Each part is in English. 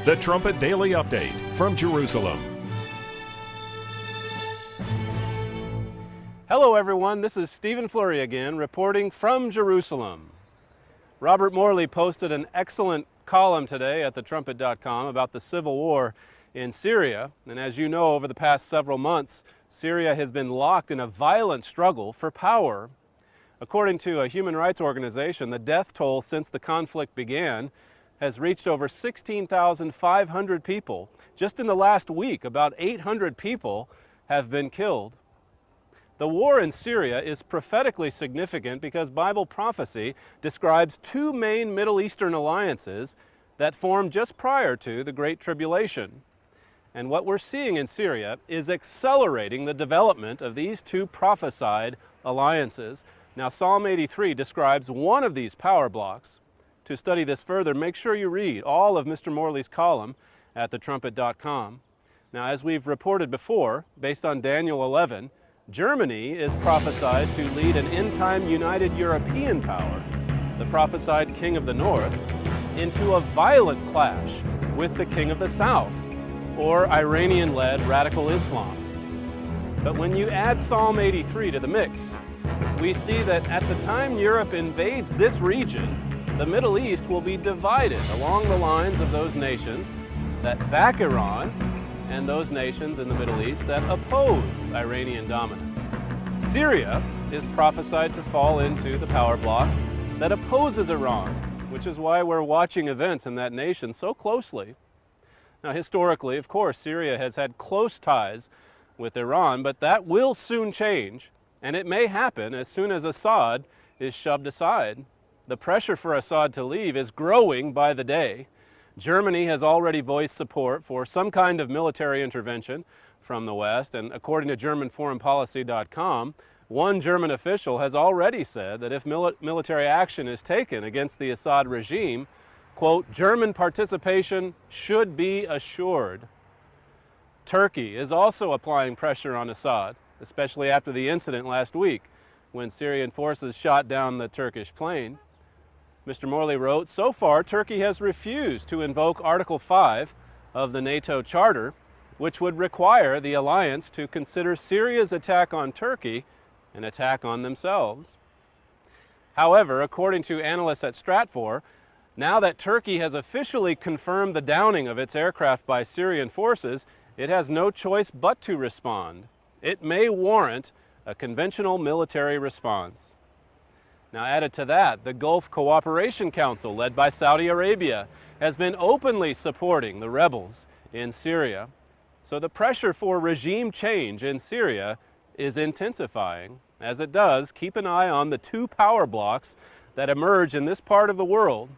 The Trumpet Daily Update from Jerusalem. Hello everyone, this is Stephen Flurry again, reporting from Jerusalem. Robert Morley posted an excellent column today at thetrumpet.com about the civil war in Syria. And as you know, over the past several months, Syria has been locked in a violent struggle for power. According to a human rights organization, the death toll since the conflict began has reached over 16,500 people. Just in the last week, about 800 people have been killed. The war in Syria is prophetically significant because Bible prophecy describes two main Middle Eastern alliances that formed just prior to the Great Tribulation. And what we're seeing in Syria is accelerating the development of these two prophesied alliances. Now, Psalm 83 describes one of these power blocks. To study this further, make sure you read all of Mr. Morley's column at thetrumpet.com. Now, as we've reported before, based on Daniel 11, Germany is prophesied to lead an end-time united European power, the prophesied King of the North, into a violent clash with the King of the South, or Iranian-led radical Islam. But when you add Psalm 83 to the mix, we see that at the time Europe invades this region, the Middle East will be divided along the lines of those nations that back Iran and those nations in the Middle East that oppose Iranian dominance. Syria is prophesied to fall into the power bloc that opposes Iran, which is why we're watching events in that nation so closely. Now, historically, of course, Syria has had close ties with Iran, but that will soon change, and it may happen as soon as Assad is shoved aside. The pressure for Assad to leave is growing by the day. Germany has already voiced support for some kind of military intervention from the West, and according to GermanForeignPolicy.com, one German official has already said that if military action is taken against the Assad regime, quote, German participation should be assured. Turkey is also applying pressure on Assad, especially after the incident last week when Syrian forces shot down the Turkish plane. Mr. Morley wrote, so far, Turkey has refused to invoke Article 5 of the NATO Charter, which would require the alliance to consider Syria's attack on Turkey an attack on themselves. However, according to analysts at Stratfor, now that Turkey has officially confirmed the downing of its aircraft by Syrian forces, it has no choice but to respond. It may warrant a conventional military response. Now, added to that, the Gulf Cooperation Council, led by Saudi Arabia, has been openly supporting the rebels in Syria. So the pressure for regime change in Syria is intensifying. As it does, keep an eye on the two power blocks that emerge in this part of the world.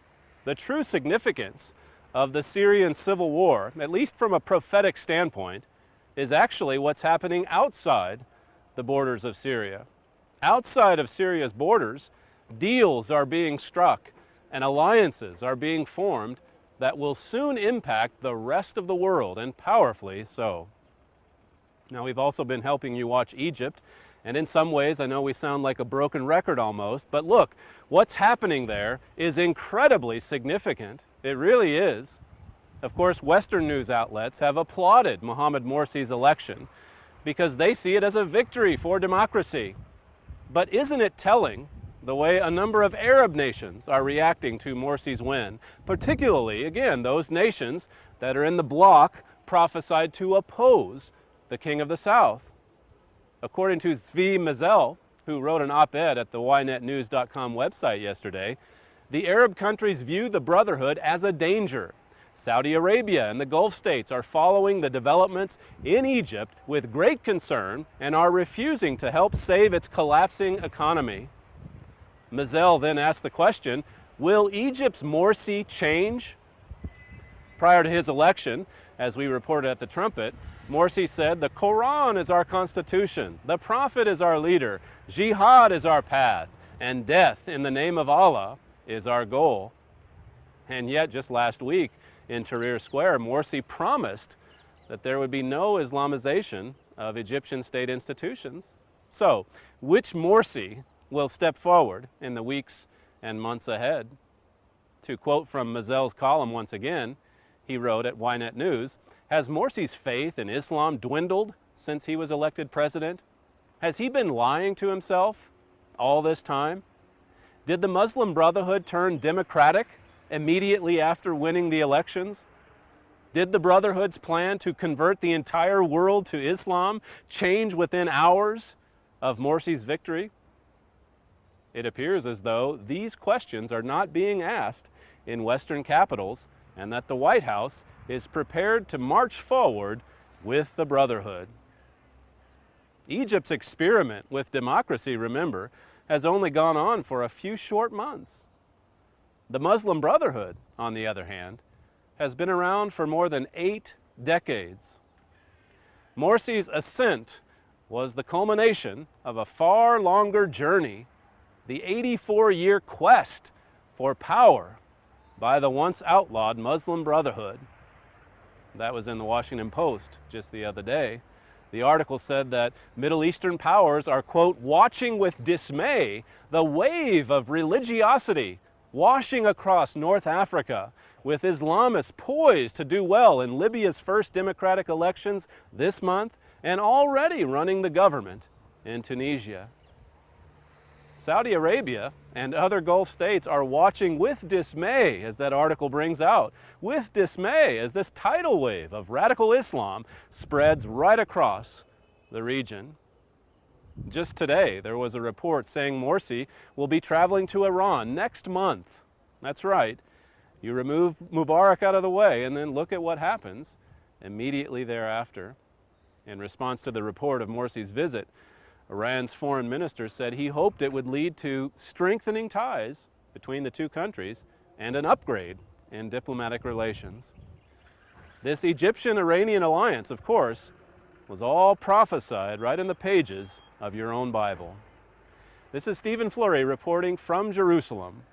The true significance of the Syrian civil war, at least from a prophetic standpoint, is actually what's happening outside the borders of Syria. Outside of Syria's borders, deals are being struck and alliances are being formed that will soon impact the rest of the world, and powerfully so. Now, we've also been helping you watch Egypt, and in some ways I know we sound like a broken record almost, but look, what's happening there is incredibly significant. It really is. Of course, Western news outlets have applauded Mohammed Morsi's election because they see it as a victory for democracy. But isn't it telling the way a number of Arab nations are reacting to Morsi's win, particularly, again, those nations that are in the bloc prophesied to oppose the King of the South? According to Zvi Mazel, who wrote an op-ed at the ynetnews.com website yesterday, the Arab countries view the Brotherhood as a danger. Saudi Arabia and the Gulf states are following the developments in Egypt with great concern and are refusing to help save its collapsing economy. Mazel then asked the question, will Egypt's Morsi change? Prior to his election, as we reported at the Trumpet, Morsi said, the Quran is our constitution, the Prophet is our leader, jihad is our path, and death in the name of Allah is our goal. And yet, just last week, in Tahrir Square, Morsi promised that there would be no Islamization of Egyptian state institutions. So, which Morsi will step forward in the weeks and months ahead? To quote from Mazel's column once again, he wrote at Ynet News, has Morsi's faith in Islam dwindled since he was elected president? Has he been lying to himself all this time? Did the Muslim Brotherhood turn democratic immediately after winning the elections? Did the Brotherhood's plan to convert the entire world to Islam change within hours of Morsi's victory? It appears as though these questions are not being asked in Western capitals, and that the White House is prepared to march forward with the Brotherhood. Egypt's experiment with democracy, remember, has only gone on for a few short months. The Muslim Brotherhood, on the other hand, has been around for more than 8 decades. Morsi's ascent was the culmination of a far longer journey, the 84-year quest for power by the once outlawed Muslim Brotherhood. That was in the Washington Post just the other day. The article said that Middle Eastern powers are, quote, watching with dismay the wave of religiosity washing across North Africa, with Islamists poised to do well in Libya's first democratic elections this month and already running the government in Tunisia. Saudi Arabia and other Gulf states are watching with dismay, as that article brings out, with dismay as this tidal wave of radical Islam spreads right across the region. Just today, there was a report saying Morsi will be traveling to Iran next month. That's right. You remove Mubarak out of the way and then look at what happens immediately thereafter. In response to the report of Morsi's visit, Iran's foreign minister said he hoped it would lead to strengthening ties between the two countries and an upgrade in diplomatic relations. This Egyptian-Iranian alliance, of course, was all prophesied right in the pages of your own Bible. This is Stephen Flurry reporting from Jerusalem.